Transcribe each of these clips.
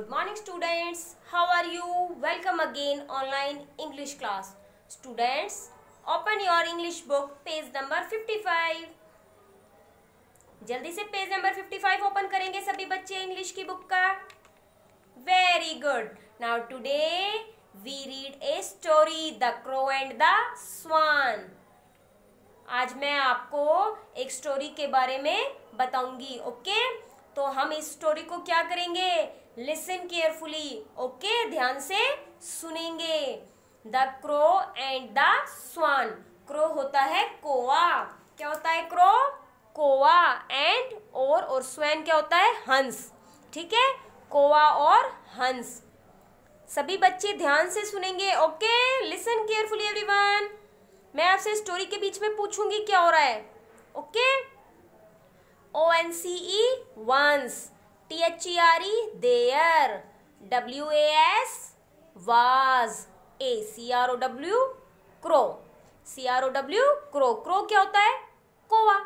Good morning students. How are you? Welcome again online English class. Students, open your English book page number 55. जल्दी से page number 55 open करेंगे सभी बच्चे English की book का. Very good. Now today we read a story, The Crow and the Swan. आज मैं आपको एक स्टोरी के बारे में बताऊंगी. ओके तो हम इस स्टोरी को क्या करेंगे? Listen carefully. ओके ध्यान से सुनेंगे. The crow and the swan. Crow होता है कौवा. क्या होता है क्रो? कौवा. एंड और स्वैन क्या होता है? हंस. ठीक है, कौवा और हंस. सभी बच्चे ध्यान से सुनेंगे. Okay listen carefully everyone. मैं आपसे स्टोरी के बीच में पूछूंगी क्या हो रहा है. Okay ONCE once, THERE there, WAS was, CROW crow. CROW crow. crow क्या होता है? कौवा.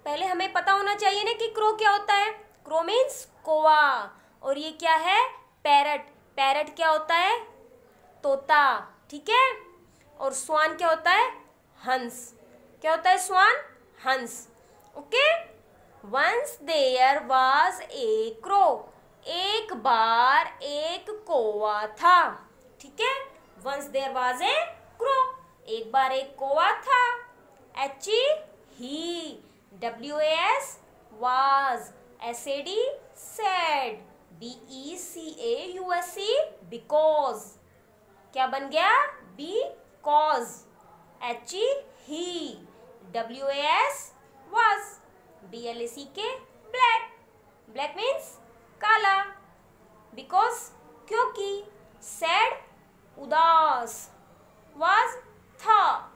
पहले हमें पता होना चाहिए ना कि crow क्या होता है. crow means कौवा. और ये क्या है? पैरट. पैरट क्या होता है? तोता. ठीक है. और स्वान क्या होता है? हंस. क्या होता है स्वान? हंस. Okay. Once there was a crow. एक बार एक कौवा था. ठीक है. Once there was a crow. एक बार एक कौवा था. he. was. said. because. क्या बन गया? because. he. was. black. black means काला. because क्योंकि. sad उदास. was था.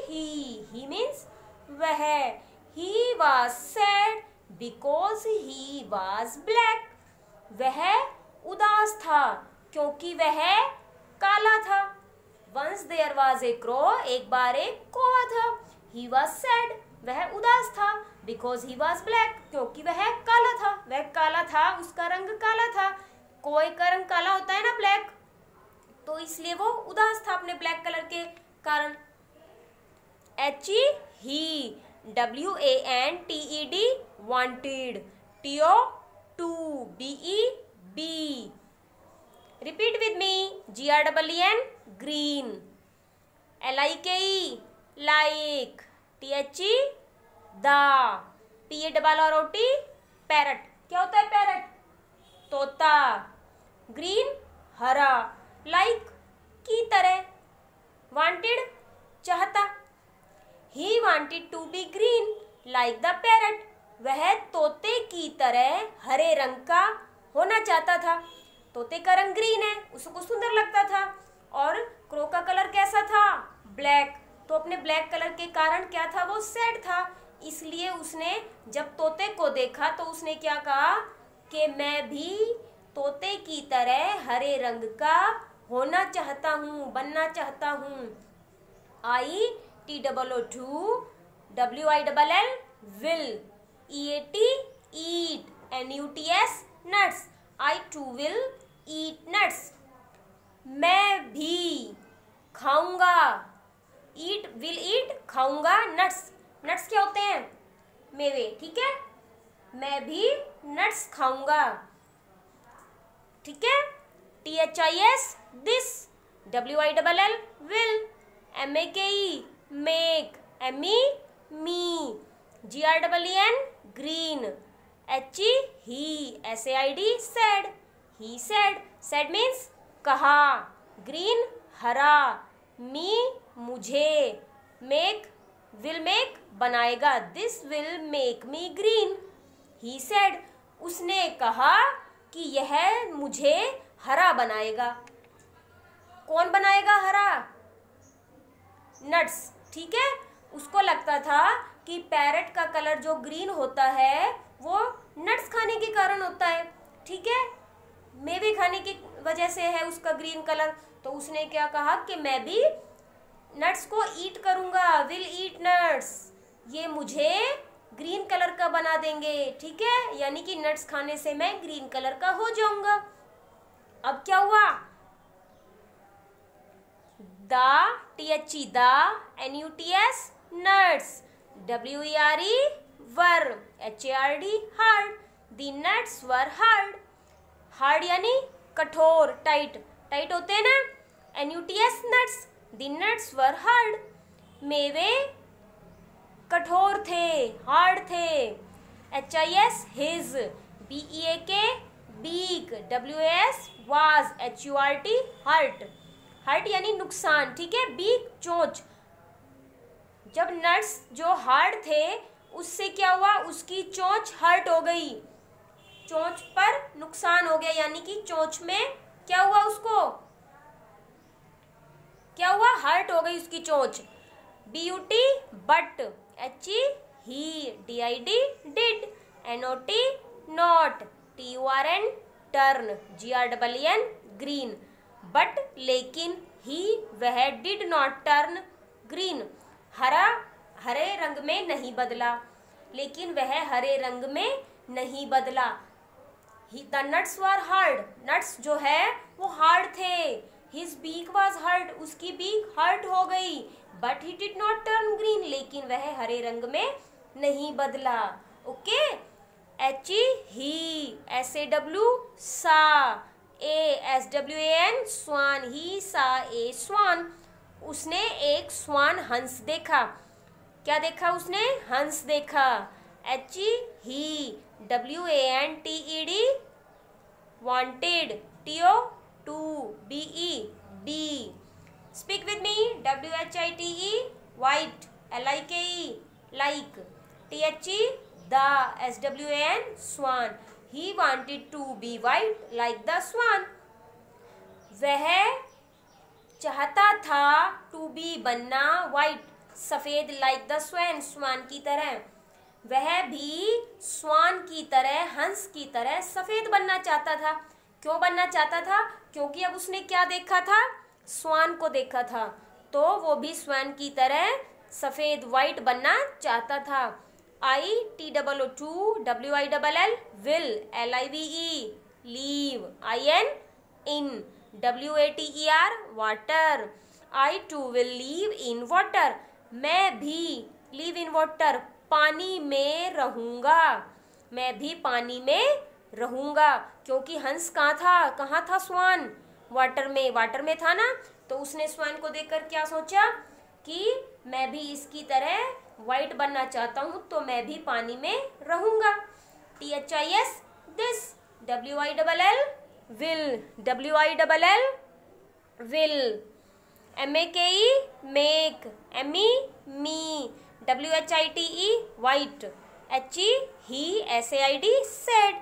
he means वह. he was sad because he was black. वह उदास था क्योंकि वह काला था. once there was a crow. एक बार एक कौवा था. he was sad. वह उदास था. because he was black. क्योंकि वह काला था. वह काला था, उसका रंग काला था. कोई का रंग काला होता है ना, ब्लैक. तो इसलिए वो उदास था अपने ब्लैक कलर के कारण. he. wanted. to repeat with me. GREEN green. like. PARROT parrot. क्या होता है पैरट? तोता. ग्रीन हरा. लाइक की तरह. वांटेड चाहता. He wanted to be green like the parrot. वह तोते की तरह हरे रंग का होना चाहता था. तोते का रंग ग्रीन है, उसको सुंदर लगता था. और क्रो का कलर कैसा था? ब्लैक. तो अपने ब्लैक कलर के कारण क्या था? वो सैड था. इसलिए उसने जब तोते को देखा तो उसने क्या कहा कि मैं भी तोते की तरह हरे रंग का होना चाहता हूँ, बनना चाहता हूँ. ITOO will. EAT eat. NUTS nuts. I too will eat nuts. मैं भी खाऊंगा. will eat खाऊंगा. nuts. nuts क्या होते हैं? मेवे. ठीक है. मैं भी nuts खाऊंगा. ठीक है. THIS this. WILL will. MAKE make. ME me. GREEN green. he. SAID said. he said. said means कहा. green हरा. me मुझे. make will make बनाएगा. this will make me green. he said उसने कहा कि यह मुझे हरा बनाएगा. कौन बनाएगा हरा? नट्स. ठीक है. उसको लगता था कि पैरट का कलर जो ग्रीन होता है वो नट्स खाने के कारण होता है. ठीक है. मेवे खाने की वजह से है उसका ग्रीन कलर. तो उसने क्या कहा कि मैं भी नट्स को ईट करूंगा. Will eat nuts. ये मुझे ग्रीन कलर का बना देंगे, ठीक है, यानी कि नट्स खाने से मैं ग्रीन कलर का हो जाऊंगा। अब क्या हुआ, the THE the NUTS nuts, WERE were, HARD hard, the nuts were hard, hard यानी कठोर, टाइट, टाइट होते हैं ना, NUTS nuts, the nuts were hard, मेवे कठोर थे, हार्ड थे, HIS his, BEAK beak, WAS was, HURT hurt, hurt यानी नुकसान, ठीक है, बीक चोंच। जब नट्स जो हार्ड थे उससे क्या हुआ, उसकी चोंच हर्ट हो गई, चोंच पर नुकसान हो गया, यानी कि चोंच में क्या हुआ, उसको क्या हुआ, हर्ट हो गई उसकी चोंच। BUT but, HE he, DID did, NOT not, TURN turn, GREEN green, but लेकिन ही वह डिड नॉट टर्न ग्रीन, हरा हरे रंग में नहीं बदला, लेकिन वह हरे रंग में नहीं बदला। The nuts were hard, nuts जो है वो हार्ड थे, हिज बीक वॉज हर्ट, उसकी बीक हर्ट हो गई, but he did not turn green, लेकिन वह हरे रंग में नहीं बदला। ओके, HE ही, SAW सा, SWAN स्वान, ही सा ए स्वान, उसने एक स्वान हंस देखा, क्या देखा उसने, हंस देखा। HE he, WANTED wanted, TO BE bee, speak with me, WHITE white, LIKE like, THE the, SWAN swan, he wanted to be white like the swan, वह चाहता था टू बी बनना, वाइट सफेद, लाइक द स्वान स्वान की तरह, वह भी स्वान की तरह, हंस की तरह सफेद बनना चाहता था। क्यों बनना चाहता था, क्योंकि अब उसने क्या देखा था, स्वान को देखा था, तो वो भी स्वान की तरह सफेद वाइट बनना चाहता था। ITOO WILL will, LIVE leave, IN in, WATER water, I too will live in water, मैं भी live in water पानी में रहूंगा, मैं भी पानी में रहूंगा, क्योंकि हंस कहाँ था स्वान, वाटर में था ना, तो उसने स्वान को देखकर क्या सोचा कि मैं भी इसकी तरह वाइट बनना चाहता हूँ, तो मैं भी पानी में रहूंगा। THIS this, WILL will, WILL will, MAKE make, ME me, WHITE white, HE he, SAID said,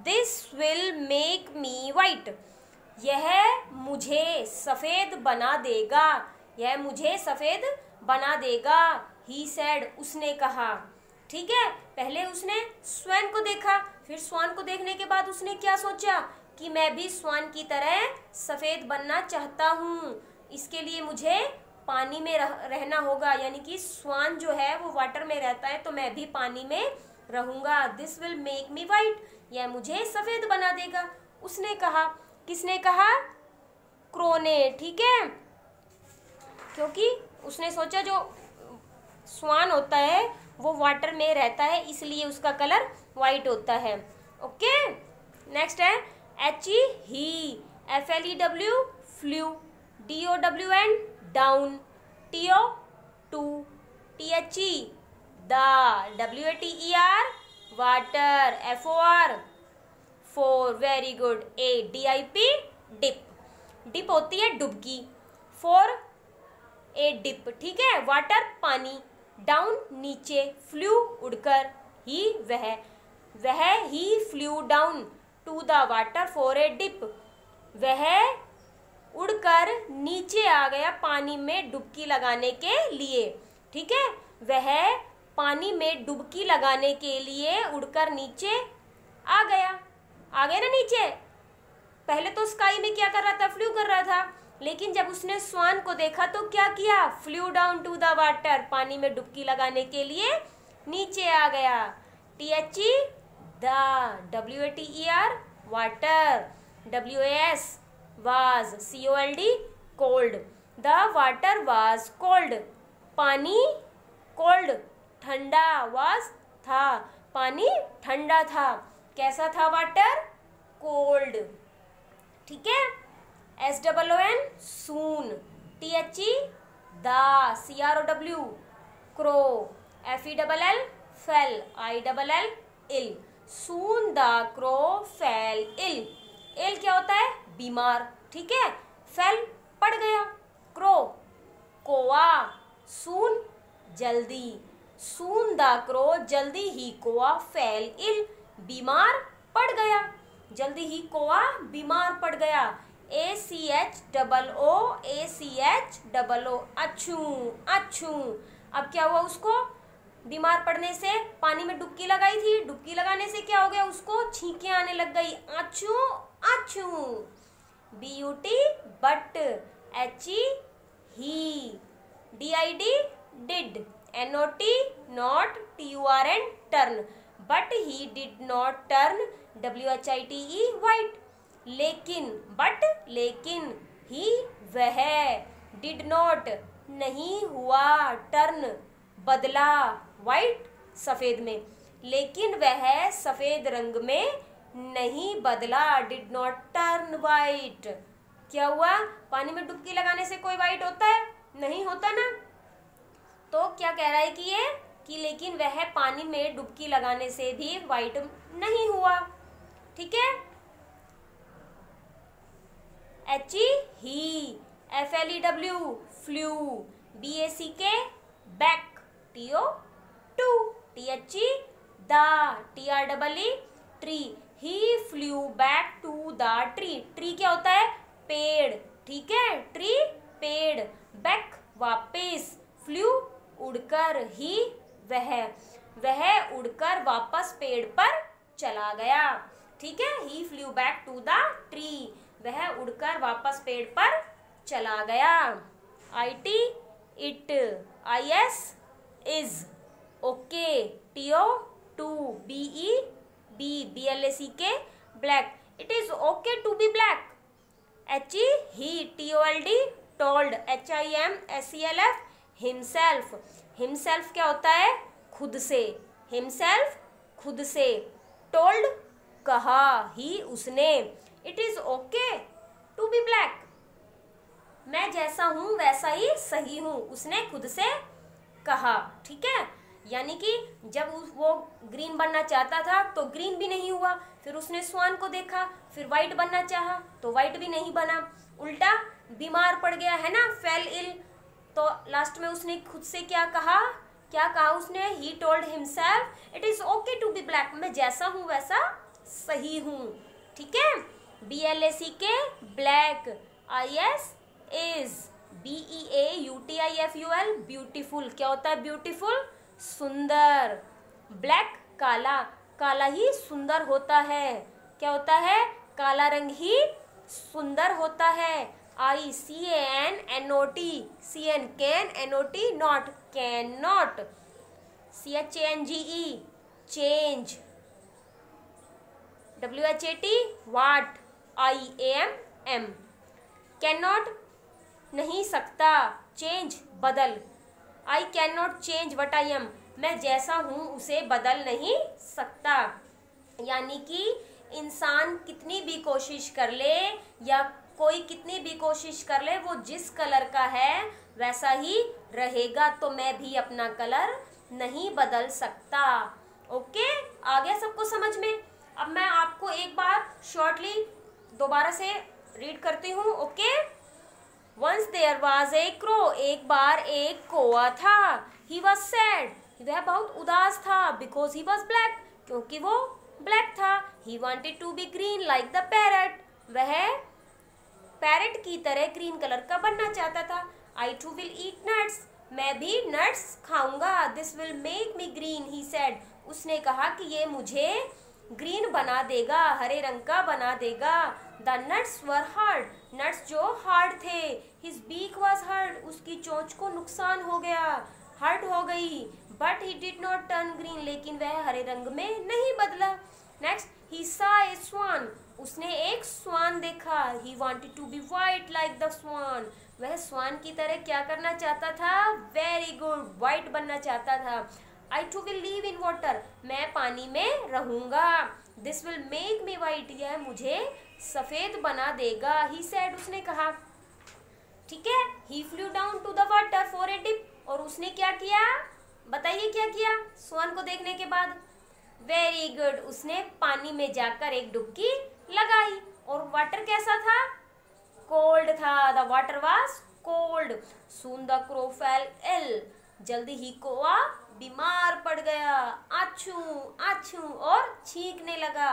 this will make me white, यह मुझे सफ़ेद बना देगा, यह मुझे सफ़ेद बना देगा, he said उसने कहा। ठीक है, पहले उसने स्वान को देखा, फिर स्वान को देखने के बाद उसने क्या सोचा कि मैं भी स्वान की तरह सफ़ेद बनना चाहता हूँ, इसके लिए मुझे पानी में रहना होगा, यानी कि स्वान जो है वो वाटर में रहता है, तो मैं भी पानी में रहूँगा। This will make me white, यह मुझे सफ़ेद बना देगा, उसने कहा। किसने कहा? क्रो ने। ठीक है, क्योंकि उसने सोचा जो स्वान होता है वो वाटर में रहता है, इसलिए उसका कलर वाइट होता है। ओके, नेक्स्ट है HE he, FLEW flew, DOWN down, TO to, THE the, WATER water, FOR for, very good. DIP dip, dip होती है डुबकी, फॉर ए डिप। ठीक है, वाटर पानी, डाउन नीचे, फ्लू उड़कर, ही वह he flew down to the water for a dip, वह उड़कर नीचे आ गया पानी में डुबकी लगाने के लिए। ठीक है, वह पानी में डुबकी लगाने के लिए उड़कर नीचे आ गया ना नीचे। पहले तो स्काई में क्या कर रहा था? फ्लू कर रहा था, लेकिन जब उसने स्वान को देखा तो क्या किया? Flew down to the water, पानी में डुबकी लगाने के लिए नीचे आ गया। THE the, WATER water, WAS was, COLD cold, the water was cold, पानी कोल्ड ठंडा, was था, पानी ठंडा था। कैसा था वाटर? कोल्ड। ठीक है। SOON soon, THE the, CROW crow, FELL fell, ILL ill, soon the crow fell ill. Ill क्या होता है? बीमार। ठीक है। फेल पड़ गया, क्रो कोआ, सून जल्दी, सून द क्रो जल्दी ही कोआ फेल इल बीमार पड़ गया, जल्दी ही कोआ बीमार पड़ गया। ACHOO अच्छू अच्छू। अब क्या हुआ? उसको बीमार पड़ने से पानी में डुबकी लगाई थी, डुबकी लगाने से क्या हो गया? उसको छींकें आने लग गई, अच्छू अच्छू। BUT but, HE he, DID did, NOT not, TURN turn, but he did not turn, WHITE white. लेकिन, बट लेकिन, ही वह, डिड नॉट नहीं हुआ, टर्न बदला, वाइट सफेद में, लेकिन वह सफेद रंग में नहीं बदला, डिड नॉट टर्न वाइट। क्या हुआ? पानी में डुबकी लगाने से कोई वाइट होता है? नहीं होता ना। तो क्या कह रहा है कि ये कि लेकिन वह पानी में डुबकी लगाने से भी वाइट नहीं हुआ। ठीक है। HE he, FLEW flew, BACK back, TO to, THE the, TREE tree, he flew back to the tree. Tree क्या होता है? पेड़। ठीक है। ट्री पेड़, बैक वापिस, फ्लू उड़कर, ही वह उड़कर वापस पेड़ पर चला गया। ठीक है। He flew back to the tree, वह उड़कर वापस पेड़ पर चला गया। IT it, IS is, okay, TO to, BE BLACK black, it is okay to be black. HE he, TOLD told, HIMSELF himself. Himself क्या होता है? खुद से, हिमसेल्फ खुद से, टोल्ड कहा, ही उसने, it is okay to be black मैं जैसा हूं वैसा ही सही हूं, उसने खुद से कहा। ठीक है। यानी कि जब वो ग्रीन बनना चाहता था तो ग्रीन भी नहीं हुआ, फिर उसने स्वान को देखा, फिर वाइट बनना चाहा तो वाइट भी नहीं बना, उल्टा बीमार पड़ गया है ना, फेल इल। तो लास्ट में उसने खुद से क्या कहा उसने? He told himself it is okay to be black मैं जैसा हूं वैसा सही हूं। ठीक है। BLACK black, IS is, BEAUTIFUL beautiful. क्या होता है ब्यूटीफुल? सुंदर। ब्लैक काला, काला ही सुंदर होता है। क्या होता है? काला रंग ही सुंदर होता है। ICANNOT, CN can, NOT not, can not. CHANGE change, WHAT what, IAM can not नहीं सकता, चेंज बदल, I can not change what I am मैं जैसा हूँ उसे बदल नहीं सकता। यानी कि इंसान कितनी भी कोशिश कर ले या कोई कितनी भी कोशिश कर ले, वो जिस कलर का है वैसा ही रहेगा, तो मैं भी अपना कलर नहीं बदल सकता। ओके, आ गया सबको समझ में? अब मैं आपको एक बार शॉर्टली दोबारा से रीड करती हूँ। Okay. Once there was a crow, एक बार एक कौआ था। He was sad, वह बहुत उदास था। Because he was black, क्योंकि वो ब्लैक था। He wanted to be green like the parrot, वह पैरेट की तरह ग्रीन कलर का बनना चाहता था। I too will eat nuts, मैं भी नट्स खाऊंगा। This will make me green, he said, उसने कहा कि ये मुझे ग्रीन बना देगा, हरे रंग का बना देगा। The nuts were hard, nuts जो हार्ड थे। His beak was hurt, उसकी चोंच को नुकसान हो गया। हर्ट हो गई। But he did not turn green, लेकिन वह हरे रंग में नहीं बदला। नेक्स्ट, ही सा ए स्वान, उसने एक स्वान देखा। He wanted to be white like the swan, वह स्वान की तरह क्या करना चाहता था? वेरी गुड, वाइट बनना चाहता था। I too will live in water, मैं पानी में रहूंगा। This will make me white, यह मुझे सफेद बना देगा। ही सेड, उसने कहा। ठीक है, he flew down to the water for a dip, और उसने क्या किया? बताइए क्या किया स्वान को देखने के बाद? वेरी गुड, उसने पानी में जाकर एक डुबकी लगाई। और वाटर कैसा था? कोल्ड था। The water was cold. Soon the crow fell ill, जल्दी ही कौआ बीमार पड़ गया। आछू आछू, और छींकने लगा।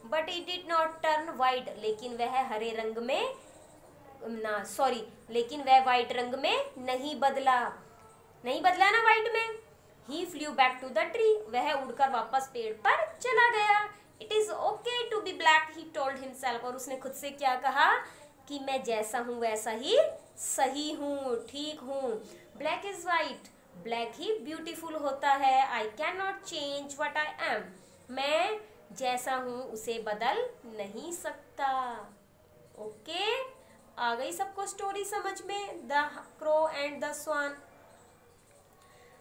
But it did not turn white, लेकिन वह हरे रंग में लेकिन वह वाइट रंग में नहीं बदला ना वाइट में। He flew back to the tree, वह उड़कर वापस पेड़ पर चला गया। It is okay to be black, he told himself, और उसने खुद से क्या कहा? कि मैं जैसा हूं वैसा ही सही हूं, ठीक हूं। Black is white, black he beautiful होता है। I can not change what I am, मैं जैसा हूं उसे बदल नहीं सकता। ओके, आ गई सबको स्टोरी समझ में? The crow and the swan.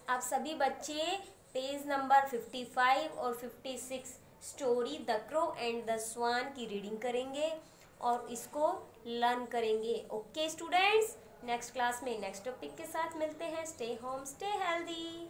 आप सभी बच्चे पेज नंबर 55 और 56 story the crow and the swan की रीडिंग करेंगे और इसको लर्न करेंगे। ओके स्टूडेंट्स, नेक्स्ट क्लास में नेक्स्ट टॉपिक के साथ मिलते हैं। Stay home, stay healthy.